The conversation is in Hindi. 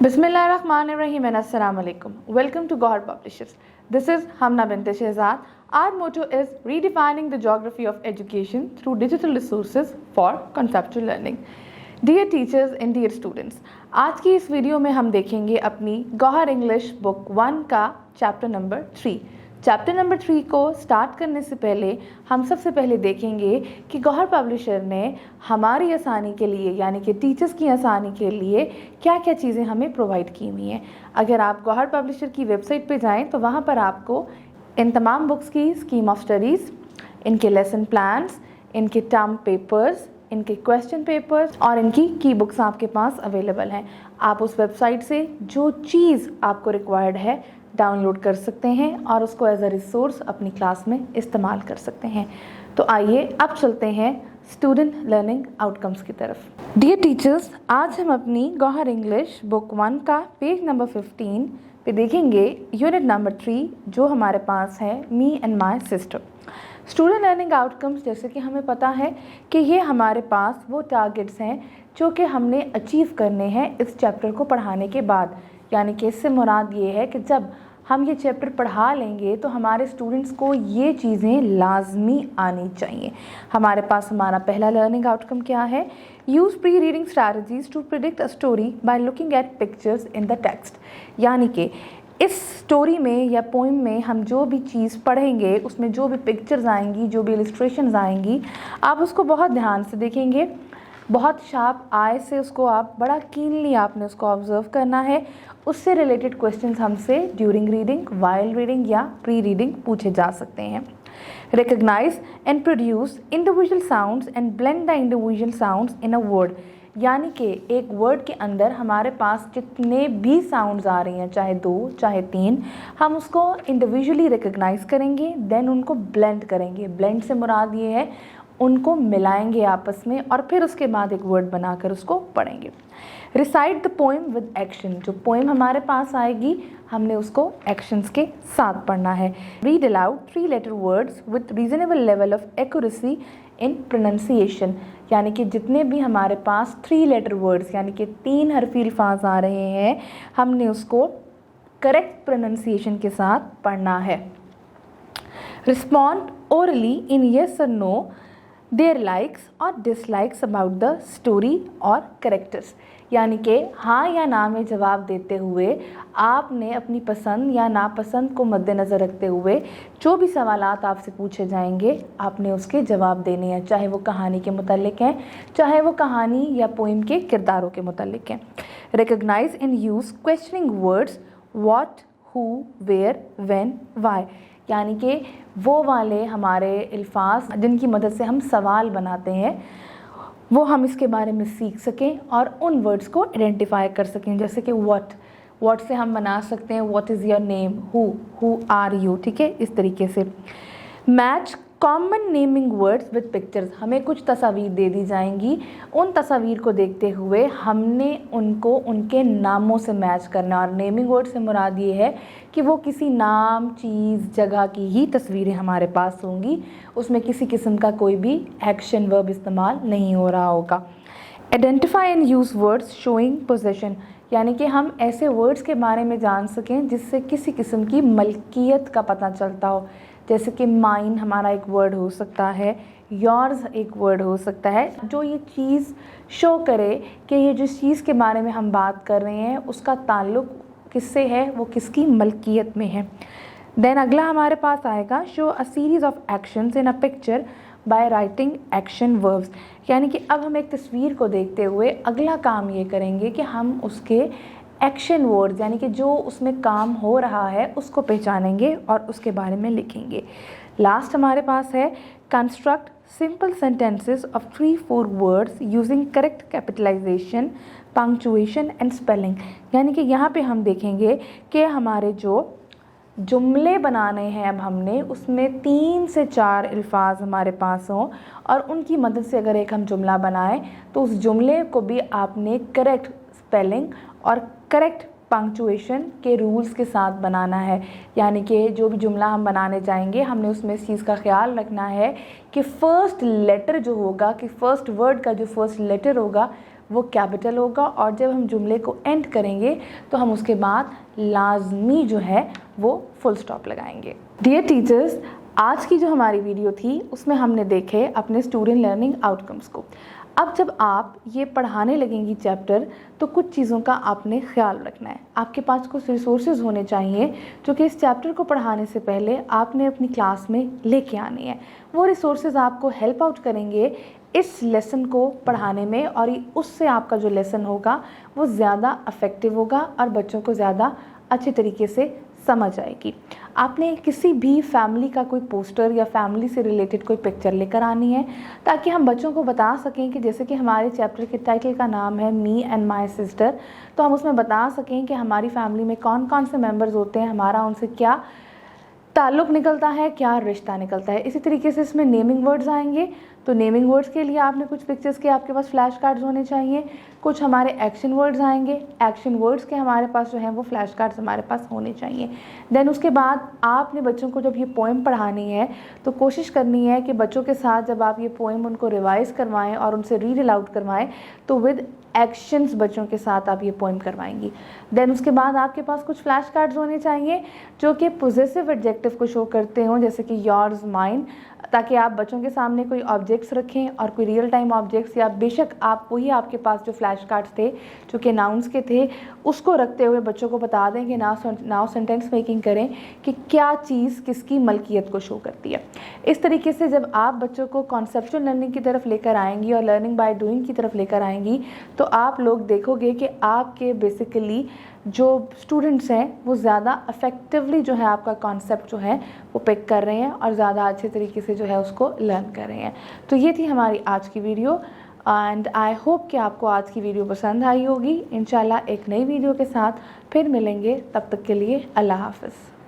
Bismillahirrahmanirrahim and Assalamu alaikum. Welcome to Gohar Publishers. This is Hamna Binte Shehzad. Our motto is redefining the geography of education through digital resources for conceptual learning. Dear teachers and dear students, आज की इस वीडियो में हम देखेंगे अपनी गौहर इंग्लिश बुक 1 का चैप्टर नंबर 3। चैप्टर नंबर 3 को स्टार्ट करने से पहले हम सबसे पहले देखेंगे कि गौहर पब्लिशर ने हमारी आसानी के लिए यानी कि टीचर्स की आसानी के लिए क्या क्या चीज़ें हमें प्रोवाइड की हुई हैं। अगर आप गौहर पब्लिशर की वेबसाइट पे जाएं तो वहाँ पर आपको इन तमाम बुक्स की स्कीम ऑफ स्टडीज़, इनके लेसन प्लान्स, इनके टर्म पेपर्स, इनके क्वेश्चन पेपर्स और इनकी की बुक्स आपके पास अवेलेबल हैं। आप उस वेबसाइट से जो चीज़ आपको रिक्वायर्ड है डाउनलोड कर सकते हैं और उसको एज अ रिसोर्स अपनी क्लास में इस्तेमाल कर सकते हैं। तो आइए अब चलते हैं स्टूडेंट लर्निंग आउटकम्स की तरफ। डियर टीचर्स, आज हम अपनी गौहर इंग्लिश बुक 1 का पेज नंबर 15 पे देखेंगे यूनिट नंबर 3 जो हमारे पास है me and my sister. Student learning outcomes, जैसे कि हमें पता है कि ये हमारे पास वो टारगेट्स हैं जो कि हमने अचीव करने हैं इस चैप्टर को पढ़ाने के बाद। यानी कि इससे मुराद ये है कि जब हम ये चैप्टर पढ़ा लेंगे तो हमारे स्टूडेंट्स को ये चीज़ें लाजमी आनी चाहिए। हमारे पास हमारा पहला लर्निंग आउटकम क्या है? Use pre reading strategies to predict a story by looking at pictures in the text. यानी कि इस स्टोरी में या पोइम में हम जो भी चीज़ पढ़ेंगे उसमें जो भी पिक्चर्स आएंगी, जो भी इलस्ट्रेशंस आएंगी, आप उसको बहुत ध्यान से देखेंगे, बहुत शार्प आई से उसको आप बड़ा कीनली आपने उसको ऑब्जर्व करना है। उससे रिलेटेड क्वेश्चंस हमसे ड्यूरिंग रीडिंग, वाइल रीडिंग या प्री रीडिंग पूछे जा सकते हैं। Recognise and produce individual sounds and blend the individual sounds in a word. यानी कि एक वर्ड के अंदर हमारे पास जितने भी साउंड्स आ रही हैं, चाहे 2 चाहे 3, हम उसको इंडिविजुअली रिकग्नाइज करेंगे, देन उनको ब्लेंड करेंगे। ब्लेंड से मुराद ये है उनको मिलाएंगे आपस में और फिर उसके बाद एक वर्ड बनाकर उसको पढ़ेंगे। Recite the poem with action. जो पोएम हमारे पास आएगी हमने उसको एक्शंस के साथ पढ़ना है। Read aloud 3 letter words with reasonable level of accuracy in pronunciation. यानी कि जितने भी हमारे पास 3 लेटर वर्ड्स यानी कि 3 हरफी अल्फाज आ रहे हैं, हमने उसको करेक्ट प्रोनंसिएशन के साथ पढ़ना है। रिस्पॉन्ड ओरली इन येस और नो देयर लाइक्स और डिसलाइक्स अबाउट द स्टोरी और करेक्टर्स। यानी कि हाँ या ना में जवाब देते हुए आपने अपनी पसंद या नापसंद को मद्देनज़र रखते हुए जो भी सवालात आपसे पूछे जाएंगे आपने उसके जवाब देने हैं, चाहे वो कहानी के मुतालिक हैं, चाहे वो कहानी या पोइम के किरदारों के मुतालिक हैं। Recognise and use questioning words what, who, where, when, why. यानी कि वो वाले हमारे अल्फाज जिनकी मदद से हम सवाल बनाते हैं वो हम इसके बारे में सीख सकें और उन वर्ड्स को आइडेंटिफाई कर सकें। जैसे कि व्हाट से हम बना सकते हैं what is your name, who are you. ठीक है, इस तरीके से। Match common naming words with pictures. हमें कुछ तस्वीर दे दी जाएंगी, उन तस्वीर को देखते हुए हमने उनको उनके नामों से मैच करना। और नेमिंग वर्ड से मुराद ये है कि वो किसी नाम, चीज़, जगह की ही तस्वीरें हमारे पास होंगी, उसमें किसी किस्म का कोई भी एक्शन वर्ब इस्तेमाल नहीं हो रहा होगा। Identify and use words showing possession. यानी कि हम ऐसे वर्ड्स के बारे में जान सकें जिससे किसी किस्म की मलकियत का पता चलता हो। जैसे कि माइन हमारा एक वर्ड हो सकता है, योर्स एक वर्ड हो सकता है, जो ये चीज़ शो करे कि ये जिस चीज़ के बारे में हम बात कर रहे हैं उसका ताल्लुक़ किससे है, वो किसकी मलकियत में है। देन अगला हमारे पास आएगा show a series of actions in a picture by writing action verbs. यानी कि अब हम एक तस्वीर को देखते हुए अगला काम ये करेंगे कि हम उसके एक्शन वर्ड्स यानी कि जो उसमें काम हो रहा है उसको पहचानेंगे और उसके बारे में लिखेंगे। लास्ट हमारे पास है construct simple sentences of 3-4 words using correct capitalisation, punctuation and spelling. यानी कि यहाँ पे हम देखेंगे कि हमारे जो जुमले बनाने हैं अब हमने उसमें 3 से 4 अल्फाज हमारे पास हों और उनकी मदद से अगर एक हम जुमला बनाएं तो उस जुमले को भी आपने करेक्ट स्पेलिंग और करेक्ट पंक्चुएशन के रूल्स के साथ बनाना है। यानी कि जो भी जुमला हम बनाने जाएंगे हमने उसमें इस चीज़ का ख्याल रखना है कि फ़र्स्ट लेटर जो होगा, कि फ़र्स्ट वर्ड का जो फर्स्ट लेटर होगा वो कैपिटल होगा, और जब हम जुमले को एंड करेंगे तो हम उसके बाद लाजमी जो है वो फुल स्टॉप लगाएंगे। डियर टीचर्स, आज की जो हमारी वीडियो थी उसमें हमने देखे अपने स्टूडेंट लर्निंग आउटकम्स को। अब जब आप ये पढ़ाने लगेंगी चैप्टर, तो कुछ चीज़ों का आपने ख्याल रखना है। आपके पास कुछ रिसोर्सेज होने चाहिए जो कि इस चैप्टर को पढ़ाने से पहले आपने अपनी क्लास में लेके आने हैं। वो रिसोर्सेज आपको हेल्प आउट करेंगे इस लेसन को पढ़ाने में, और उससे आपका जो लेसन होगा वो ज़्यादा इफ़ेक्टिव होगा और बच्चों को ज़्यादा अच्छे तरीके से समझ आएगी। आपने किसी भी फैमिली का कोई पोस्टर या फैमिली से रिलेटेड कोई पिक्चर लेकर आनी है, ताकि हम बच्चों को बता सकें कि जैसे कि हमारे चैप्टर के टाइटल का नाम है मी एंड माय सिस्टर, तो हम उसमें बता सकें कि हमारी फैमिली में कौन कौन से मेंबर्स होते हैं, हमारा उनसे क्या ताल्लुक़ निकलता है, क्या रिश्ता निकलता है। इसी तरीके से इसमें नेमिंग वर्ड्स आएंगे, तो नेमिंग वर्ड्स के लिए आपने कुछ पिक्चर्स के आपके पास फ्लैश कार्ड्स होने चाहिए। कुछ हमारे एक्शन वर्ड्स आएंगे, एक्शन वर्ड्स के हमारे पास जो हैं वो फ्लैश कार्ड्स हमारे पास होने चाहिए। देन उसके बाद आपने बच्चों को जब ये पोएम पढ़ानी है तो कोशिश करनी है कि बच्चों के साथ जब आप ये पोएम उनको रिवाइज़ करवाएं और उनसे रीड अलाउड करवाएं तो विद एक्शंस बच्चों के साथ आप ये पोएम करवाएंगी। देन उसके बाद आपके पास कुछ फ्लैश कार्ड्स होने चाहिए जो कि पॉजिटिव एडजेक्टिव को शो करते हों, जैसे कि योर्स, माइन, ताकि आप बच्चों के सामने कोई ऑब्जेक्ट्स रखें और कोई रियल टाइम ऑब्जेक्ट्स, या बेशक आप वही आपके पास जो फ्लैश कार्ड्स थे जो कि नाउन्स के थे उसको रखते हुए बच्चों को बता दें कि नाउ सेंटेंस मेकिंग करें कि क्या चीज़ किसकी मलकियत को शो करती है। इस तरीके से जब आप बच्चों को कॉन्सेप्चुअल लर्निंग की तरफ लेकर आएंगी और लर्निंग बाय डूइंग की तरफ लेकर आएंगी, तो आप लोग देखोगे कि आपके बेसिकली जो स्टूडेंट्स हैं वो ज़्यादा इफ़ेक्टिवली जो है आपका कॉन्सेप्ट जो है वो पिक कर रहे हैं और ज़्यादा अच्छे तरीके से जो है उसको लर्न कर रहे हैं। तो ये थी हमारी आज की वीडियो, एंड आई होप कि आपको आज की वीडियो पसंद आई होगी। इंशाल्लाह एक नई वीडियो के साथ फिर मिलेंगे, तब तक के लिए अल्लाह हाफ़िज़।